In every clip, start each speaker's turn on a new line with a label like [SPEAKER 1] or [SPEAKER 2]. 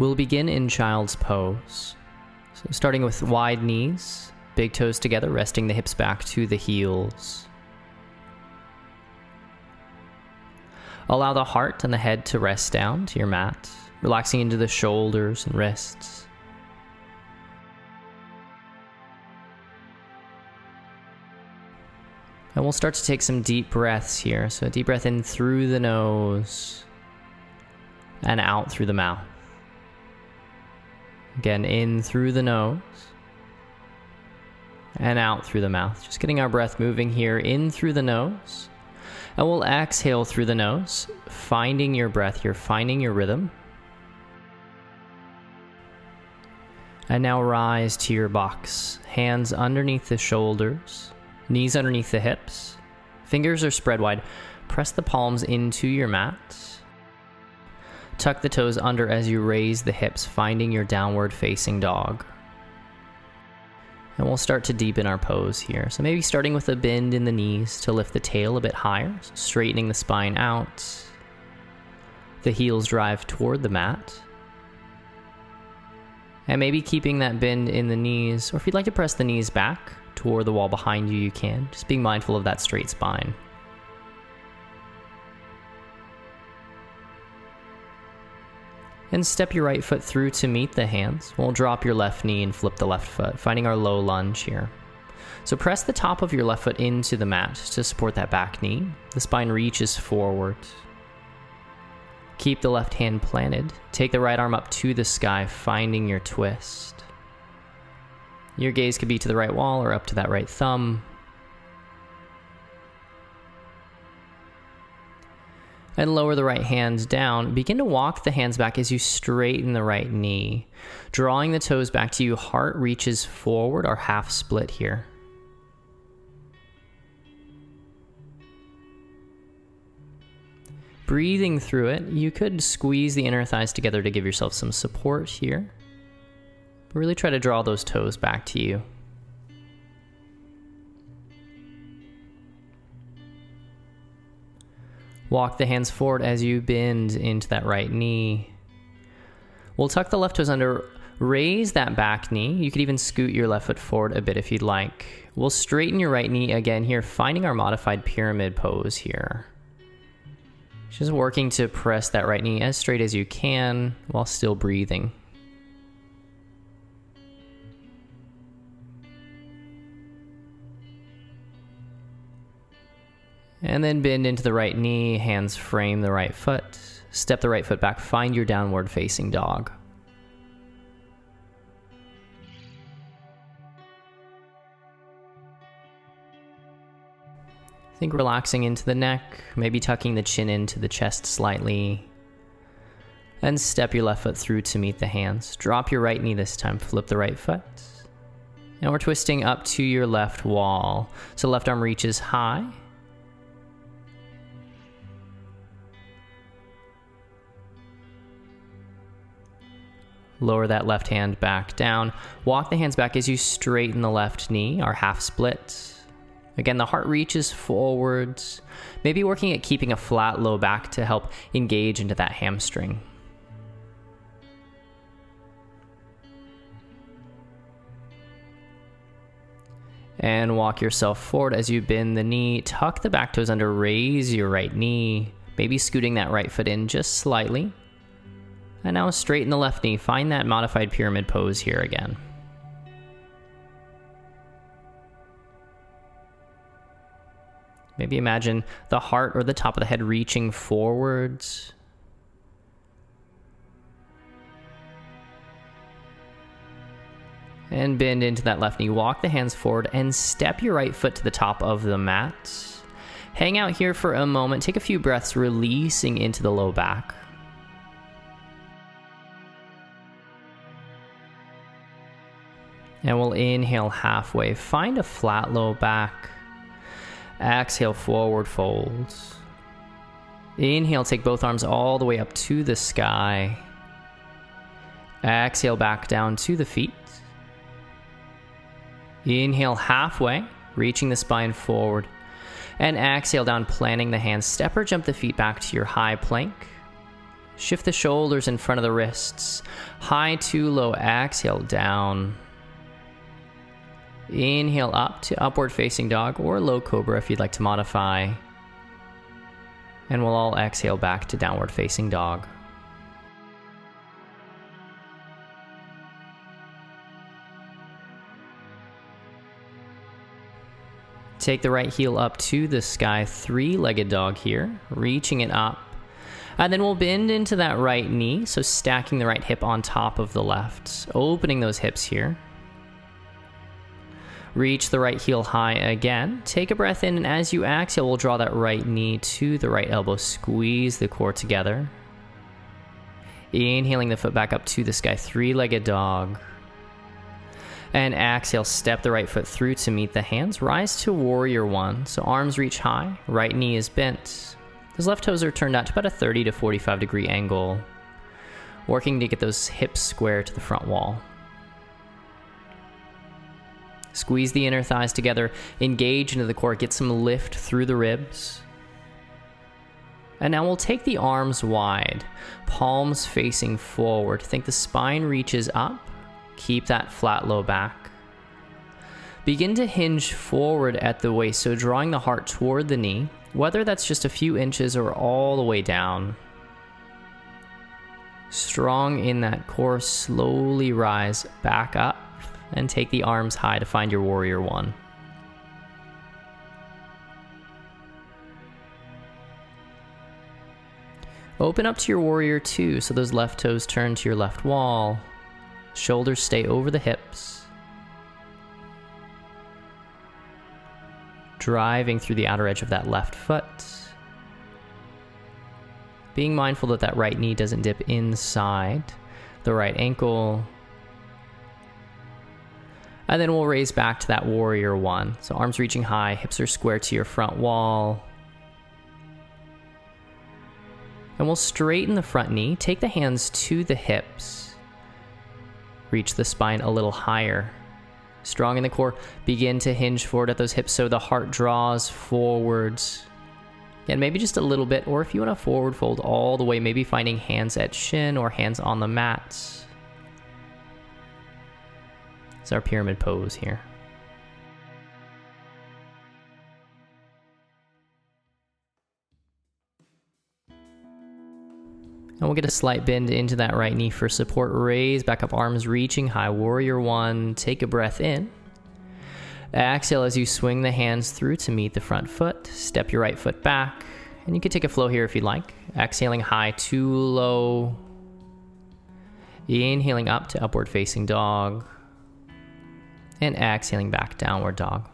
[SPEAKER 1] We'll begin in child's pose. So starting with wide knees, big toes together, resting the hips back to the heels. Allow the heart and the head to rest down to your mat, relaxing into the shoulders and wrists. And we'll start to take some deep breaths here. So a deep breath in through the nose and out through the mouth. Again, in through the nose and out through the mouth. Just getting our breath moving here, in through the nose. And we'll exhale through the nose, finding your breath here, finding your rhythm. And now rise to your box. Hands underneath the shoulders, knees underneath the hips. Fingers are spread wide. Press the palms into your mat. Tuck the toes under as you raise the hips, finding your downward facing dog. And we'll start to deepen our pose here. So maybe starting with a bend in the knees to lift the tail a bit higher, so straightening the spine out. The heels drive toward the mat. And maybe keeping that bend in the knees, or if you'd like to press the knees back toward the wall behind you, you can. Just being mindful of that straight spine. And step your right foot through to meet the hands. We'll drop your left knee and flip the left foot, finding our low lunge here. So press the top of your left foot into the mat to support that back knee. The spine reaches forward. Keep the left hand planted. Take the right arm up to the sky, finding your twist. Your gaze could be to the right wall or up to that right thumb. And lower the right hand down. Begin to walk the hands back as you straighten the right knee. Drawing the toes back to you, heart reaches forward, our half split here. Breathing through it, you could squeeze the inner thighs together to give yourself some support here. But really try to draw those toes back to you. Walk the hands forward as you bend into that right knee. We'll tuck the left toes under, raise that back knee. You could even scoot your left foot forward a bit if you'd like. We'll straighten your right knee again here, finding our modified pyramid pose here. Just working to press that right knee as straight as you can while still breathing. And then bend into the right knee, hands frame the right foot, step the right foot back, find your downward facing dog. Think relaxing into the neck, maybe tucking the chin into the chest slightly. And step your left foot through to meet the hands. Drop your right knee this time, flip the right foot. And we're twisting up to your left wall. So left arm reaches high. Lower that left hand back down. Walk the hands back as you straighten the left knee, our half split. Again, the heart reaches forwards. Maybe working at keeping a flat low back to help engage into that hamstring. And walk yourself forward as you bend the knee. Tuck the back toes under, raise your right knee. Maybe scooting that right foot in just slightly. And now straighten the left knee. Find that modified pyramid pose here again. Maybe imagine the heart or the top of the head reaching forwards. And bend into that left knee. Walk the hands forward and step your right foot to the top of the mat. Hang out here for a moment. Take a few breaths, releasing into the low back. And we'll inhale halfway. Find a flat low back. Exhale, forward folds. Inhale, take both arms all the way up to the sky. Exhale, back down to the feet. Inhale halfway, reaching the spine forward. And exhale down, planting the hands. Step or jump the feet back to your high plank. And exhale, back down to the feet. Inhale halfway, reaching the spine forward. And exhale, back down to the sky. Inhale halfway, reaching the spine forward. And exhale, back down to the feet. Inhale halfway, reaching the spine forward. And exhale, back down to the feet. Shift the shoulders in front of the wrists. High to low, exhale down. Inhale up to upward facing dog or low cobra if you'd like to modify. And we'll all exhale back to downward facing dog. Take the right heel up to the sky, three-legged dog here, reaching it up. And then we'll bend into that right knee, so stacking the right hip on top of the left, opening those hips here. Reach the right heel high again. Take a breath in, and as you exhale, we'll draw that right knee to the right elbow, squeeze the core together. Inhaling the foot back up to the sky, three-legged dog. And exhale, step the right foot through to meet the hands. Rise to warrior one. So arms reach high, right knee is bent. Those left toes are turned out to about a 30 to 45 degree angle. Working to get those hips square to the front wall. Squeeze the inner thighs together, engage into the core, get some lift through the ribs. And now we'll take the arms wide, palms facing forward. Think the spine reaches up. Keep that flat low back. Begin to hinge forward at the waist, so drawing the heart toward the knee, whether that's just a few inches or all the way down. Strong in that core, slowly rise back up and take the arms high to find your warrior one. Open up to your warrior two, so those left toes turn to your left wall. Shoulders stay over the hips. Driving through the outer edge of that left foot. Being mindful that that right knee doesn't dip inside the right ankle. And then we'll raise back to that warrior one. So arms reaching high, hips are square to your front wall. And we'll straighten the front knee, take the hands to the hips. Reach the spine a little higher. Strong in the core, begin to hinge forward at those hips so the heart draws forwards. And maybe just a little bit, or if you want to forward fold all the way, maybe finding hands at shin or hands on the mats. It's our pyramid pose here. And we'll get a slight bend into that right knee for support. Raise back up, arms reaching high. Warrior one. Take a breath in. Exhale as you swing the hands through to meet the front foot. Step your right foot back. And you can take a flow here if you'd like. Exhaling high to low. Inhaling up to upward facing dog. And exhaling back, downward dog.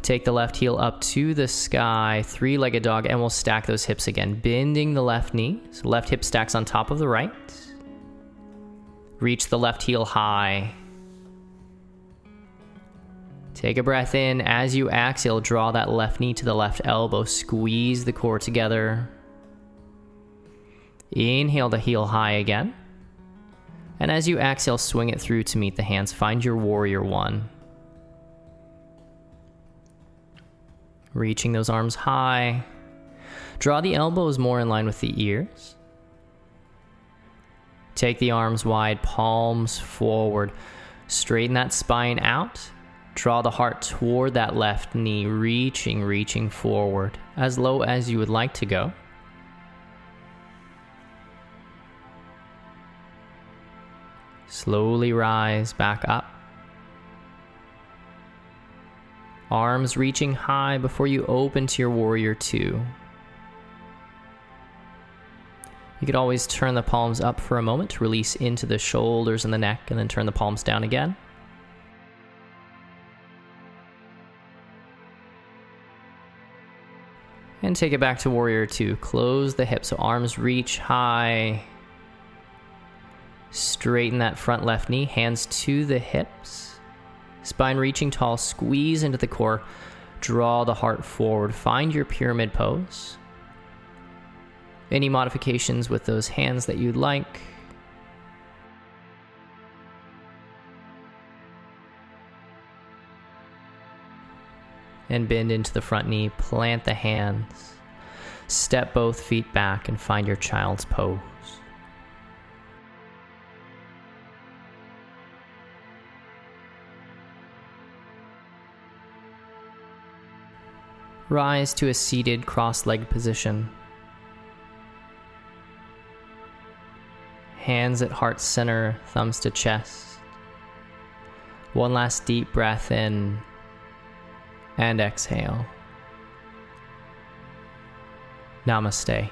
[SPEAKER 1] Take the left heel up to the sky, three-legged dog, and we'll stack those hips again, bending the left knee. So left hip stacks on top of the right. Reach the left heel high. Take a breath in. As you exhale, draw that left knee to the left elbow. Squeeze the core together. Inhale the heel high again. And as you exhale, swing it through to meet the hands. Find your warrior one. Reaching those arms high. Draw the elbows more in line with the ears. Take the arms wide, palms forward. Straighten that spine out. Draw the heart toward that left knee, reaching forward, as low as you would like to go. Slowly rise back up. Arms reaching high before you open to your warrior two. You could always turn the palms up for a moment to release into the shoulders and the neck, and then turn the palms down again. And take it back to warrior two. Close the hips, so arms reach high. Straighten that front left knee, hands to the hips. Spine reaching tall, squeeze into the core. Draw the heart forward. Find your pyramid pose. Any modifications with those hands that you'd like. And bend into the front knee, plant the hands. Step both feet back and find your child's pose. Rise to a seated cross-legged position. Hands at heart center, thumbs to chest. One last deep breath in and exhale. Namaste.